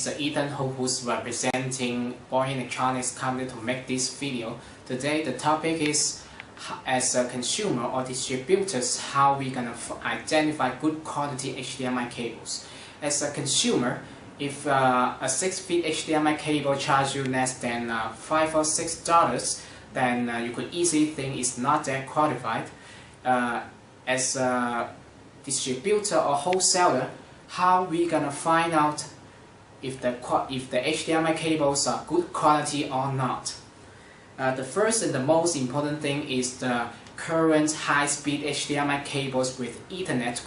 is Ethan Ho, who's representing Boeing Electronics company to make this video. Today the topic is, as a consumer or distributors, how we gonna identify good quality HDMI cables. As a consumer, if a 6-feet HDMI cable charges you less than $5 or $6, then you could easily think it's not that qualified. As a distributor or wholesaler, how we gonna find out if the HDMI cables are good quality or not? The first and the most important thing is the current high-speed HDMI cables with Ethernet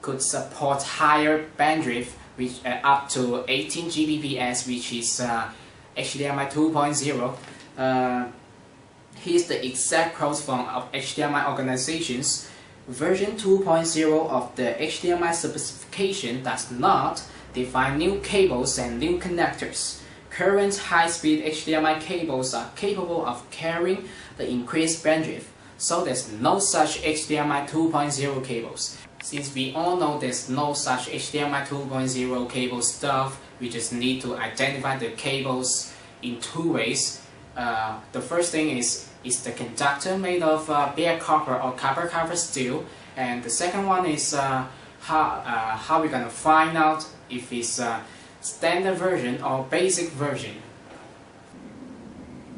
could support higher bandwidth, which up to 18 Gbps, which is HDMI 2.0. Here's the exact quote from HDMI organizations. Version 2.0 of the HDMI specification does not define new cables and new connectors. Current high-speed HDMI cables are capable of carrying the increased bandwidth, so there's no such HDMI 2.0 cables. Since we all know there's no such HDMI 2.0 cable stuff, we just need to identify the cables in two ways. The first thing is the conductor made of bare copper or copper covered steel, and the second one is how we're gonna find out if it's standard version or basic version.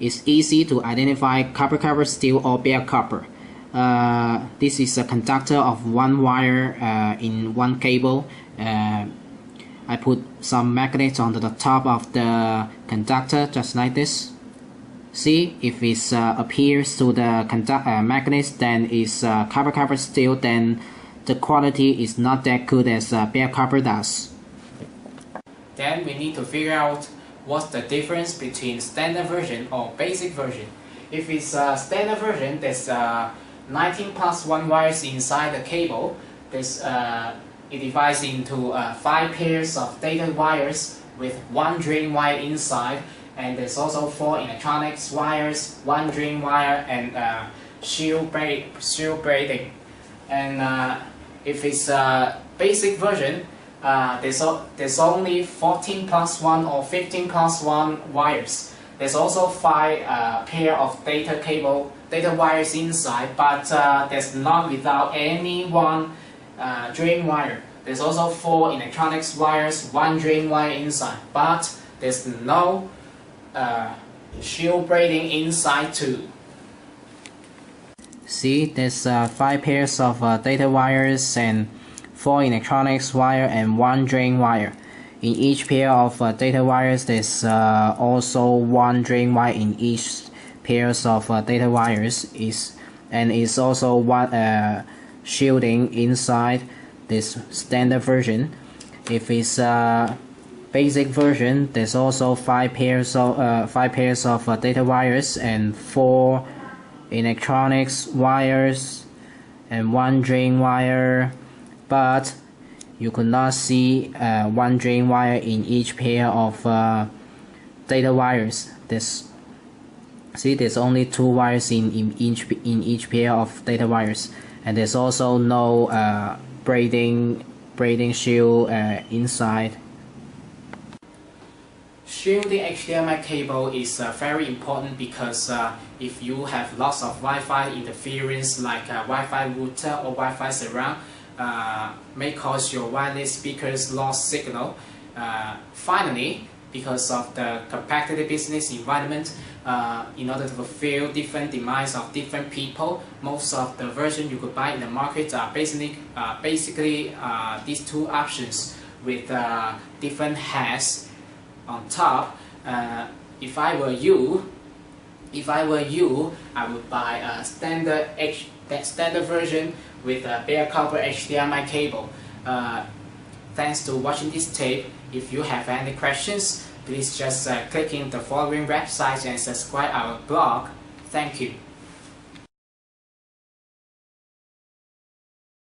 It's easy to identify copper covered steel or bare copper. This is a conductor of one wire in one cable. I put some magnets on the top of the conductor, just like this. See, if it appears to the magnets, then it's copper covered steel, then the quality is not that good as bare copper does. Then we need to figure out what's the difference between standard version or basic version. If it's a standard version, there's 19 plus 1 wires inside the cable. There's, it divides into 5 pairs of data wires with 1 drain wire inside, and there's also 4 electronics wires, 1 drain wire, and shield braiding. And if it's a basic version, there's only 14 plus 1 or 15 plus 1 wires. There's also 5 pair of data wires inside, but there's not without any one drain wire. There's also 4 electronics wires, 1 drain wire inside, but there's no shield braiding inside too. See, there's 5 pairs of data wires and 4 electronics wire and 1 drain wire. In each pair of data wires, there's also 1 drain wire in each pairs of data wires, and it's also 1 shielding inside this standard version. If it's basic version, there's also 5 pairs of data wires and 4 electronics wires and 1 drain wire, but you could not see 1 drain wire in each pair of data wires. There's only 2 wires in each pair of data wires, and there's also no braiding shield inside. Shielding HDMI cable is very important because if you have lots of Wi-Fi interference, like Wi-Fi router or Wi-Fi surround, may cause your wireless speakers lost signal. Finally, because of the competitive business environment, in order to fulfill different demands of different people, most of the versions you could buy in the market are basically these 2 options with different heads on top. If I were you, I would buy a standard version with a bare copper HDMI cable. Thanks to watching this tape. If you have any questions, please just click in the following websites and subscribe our blog. Thank you.